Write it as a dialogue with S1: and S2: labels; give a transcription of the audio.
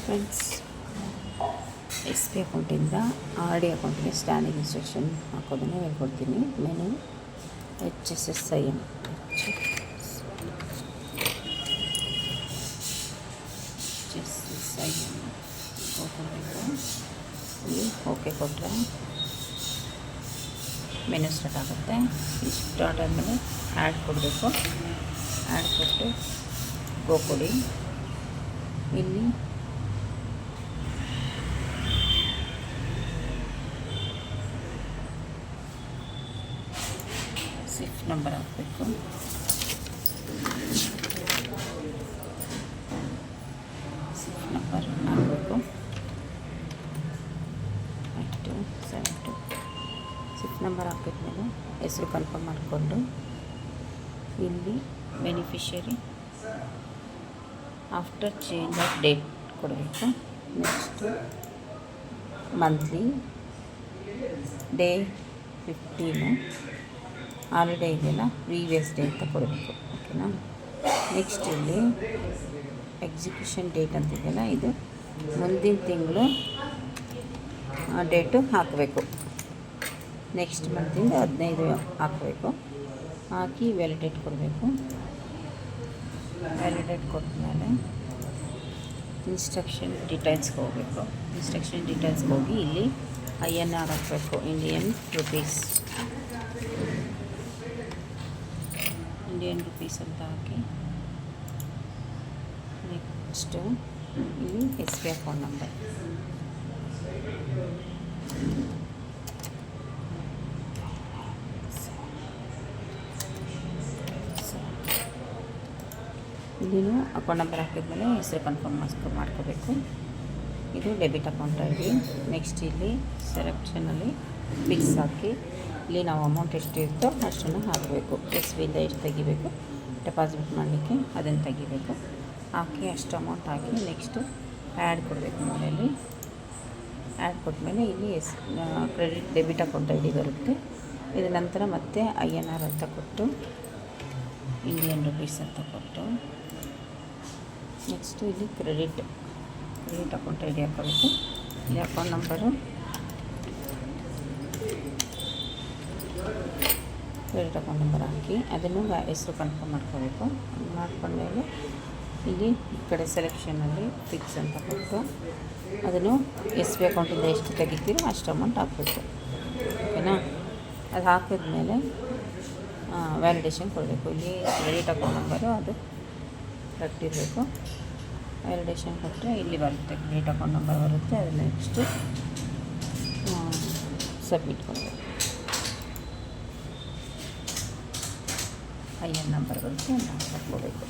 S1: Friends, S P ಅಕೌಂಟಿಂದ R D ಅಕೌಂಟಿಗೆ standing instruction ಹಾಕೋದನ್ನು ಹೇಳ್ಕೊಡ್ತೀನಿ. ಮೆನು HSSIM ಕೊಡಬೇಕು. ಇಲ್ಲಿ ಓಕೆ ಕೊಟ್ಟರೆ ಮೆನು ಸ್ಟಾರ್ಟ್ ಆಗುತ್ತೆ. ಇಷ್ಟು ಆದಮೇಲೆ ಆ್ಯಡ್ ಕೊಡಬೇಕು. ಆ್ಯಡ್ ಕೊಟ್ಟು ಗೋ ಕೊಡಿ. ಇಲ್ಲಿ ಸಿಫ್ ನಂಬರ್ ಹಾಕಬೇಕು. ಸಿಫ್ ನಂಬರ್ ಹಾಕಬೇಕು. 8272 ಸಿಫ್ ನಂಬರ್ ಹಾಕಿದ್ಮೇಲೆ ಹೆಸರು ಕನ್ಫರ್ಮ್ ಮಾಡಿಕೊಂಡು ಇಲ್ಲಿ beneficiary after change of date ಕೊಡಬೇಕು. ನೆಕ್ಸ್ಟು ಮಂತ್ಲಿ ಡೇ 15 ಹಾಲಿಡೇ ಇದೆಯಲ್ಲ, ಪ್ರೀವಿಯಸ್ ಡೇ ಅಂತ ಕೊಡಬೇಕು. ಓಕೆನಾ. ನೆಕ್ಸ್ಟ್ ಇಲ್ಲಿ ಎಕ್ಸಿಕ್ಯೂಷನ್ ಡೇಟ್ ಅಂತಿದೆಯಲ್ಲ, ಇದು ಮುಂದಿನ ತಿಂಗಳು ಡೇಟು ಹಾಕಬೇಕು. ನೆಕ್ಸ್ಟ್ ಮಂತಿಂದ 15 ಹಾಕಬೇಕು. ಹಾಕಿ ವ್ಯಾಲಿಡೇಟ್ ಕೊಡಬೇಕು. ವ್ಯಾಲಿಡೇಟ್ ಕೊಟ್ಟಮೇಲೆ ಇನ್ಸ್ಟ್ರಕ್ಷನ್ ಡೀಟೇಲ್ಸ್ಗೆ ಹೋಗಬೇಕು. ಇನ್ಸ್ಟ್ರಕ್ಷನ್ ಡೀಟೇಲ್ಸ್ಗೆ ಹೋಗಿ ಇಲ್ಲಿ INR ಹಾಕಬೇಕು, ಇಂಡಿಯನ್ ರುಪೀಸ್ ಅಂತ ಹಾಕಿ ನೆಕ್ಸ್ಟು ಇಲ್ಲಿ SB ಅಕೌಂಟ್ ನಂಬರ್ ಇಲ್ಲಿನೂ ಅಕೌಂಟ್ ನಂಬರ್ ಹಾಕಿದ್ಮೇಲೆ ಹೆಸರು ಕನ್ಫರ್ಮ್ ಮಾಡ್ಕೋಬೇಕು. ಇದು ಡೆಬಿಟ್ ಅಕೌಂಟ್ ID. ನೆಕ್ಸ್ಟ್ ಇಲ್ಲಿ ಸೆಲೆಕ್ಷನಲ್ಲಿ ಫಿಕ್ಸ್ ಹಾಕಿ ಇಲ್ಲಿ ನಾವು ಅಮೌಂಟ್ ಎಷ್ಟು ಇರುತ್ತೋ ಅಷ್ಟನ್ನು ಹಾಕಬೇಕು. SBಯಿಂದ ಎಷ್ಟು ತೆಗಿಬೇಕು ಡೆಪಾಸಿಟ್ ಮಾಡಲಿಕ್ಕೆ ಅದನ್ನು ತೆಗಿಬೇಕು. ಹಾಕಿ ಅಷ್ಟು ಅಮೌಂಟ್ ಹಾಕಿ ನೆಕ್ಸ್ಟು ಆ್ಯಡ್ ಕೊಡಬೇಕು. ಮನೆಯಲ್ಲಿ ಆ್ಯಡ್ ಕೊಟ್ಟಮೇಲೆ ಇಲ್ಲಿ ಕ್ರೆಡಿಟ್ ಡೆಬಿಟ್ ಅಕೌಂಟ್ ID ಬರುತ್ತೆ. ಇದರ ನಂತರ ಮತ್ತೆ INR ಅಂತ ಕೊಟ್ಟು ಇಂಡಿಯನ್ ರುಪೀಸ್ ಅಂತ ಕೊಟ್ಟು ನೆಕ್ಸ್ಟು ಇಲ್ಲಿ ಕ್ರೆಡಿಟ್ ಅಕೌಂಟ್ ID ಹಾಕೋಬೇಕು. ಇಲ್ಲಿ account number credit account number ಹಾಕಿ ಅದನ್ನು ಹೆಸರು ಕನ್ಫರ್ಮ್ ಮಾಡ್ಕೋಬೇಕು. ಮಾಡ್ಕೊಂಡ್ಮೇಲೆ ಇಲ್ಲಿ ಈ ಕಡೆ ಸೆಲೆಕ್ಷನಲ್ಲಿ ಫಿಕ್ಸ್ ಅಂತ ಕೊಟ್ಟು ಅದನ್ನು SB ಅಕೌಂಟಿಂದ ಎಷ್ಟು ತೆಗಿತೀರೋ ಅಷ್ಟು ಅಮೌಂಟ್ ಹಾಕಬೇಕು. ಓಕೆನಾ. ಅದು ಹಾಕಿದ್ಮೇಲೆ ವ್ಯಾಲಿಡೇಷನ್ ಕೊಡಬೇಕು. ಇಲ್ಲಿ ಕ್ರೆಡಿಟ್ ಅಕೌಂಟ್ ನಂಬರು ಅದು ಕರೆಕ್ಟ್ ಇರಬೇಕು. ವ್ಯಾಲಿಡೇಷನ್ ಕೊಟ್ಟರೆ ಇಲ್ಲಿ ಬರುತ್ತೆ, ಕ್ರೆಡಿಟ್ ಅಕೌಂಟ್ ನಂಬರ್ ಬರುತ್ತೆ. ಅದನ್ನು ನೆಕ್ಸ್ಟು ಸಬ್ಮಿಟ್ ಕೊಡಬೇಕು. IN ನಂಬರ್ ಬರುತ್ತೆ, ನಾವು ಹಾಕ್ಕೋಬೇಕು.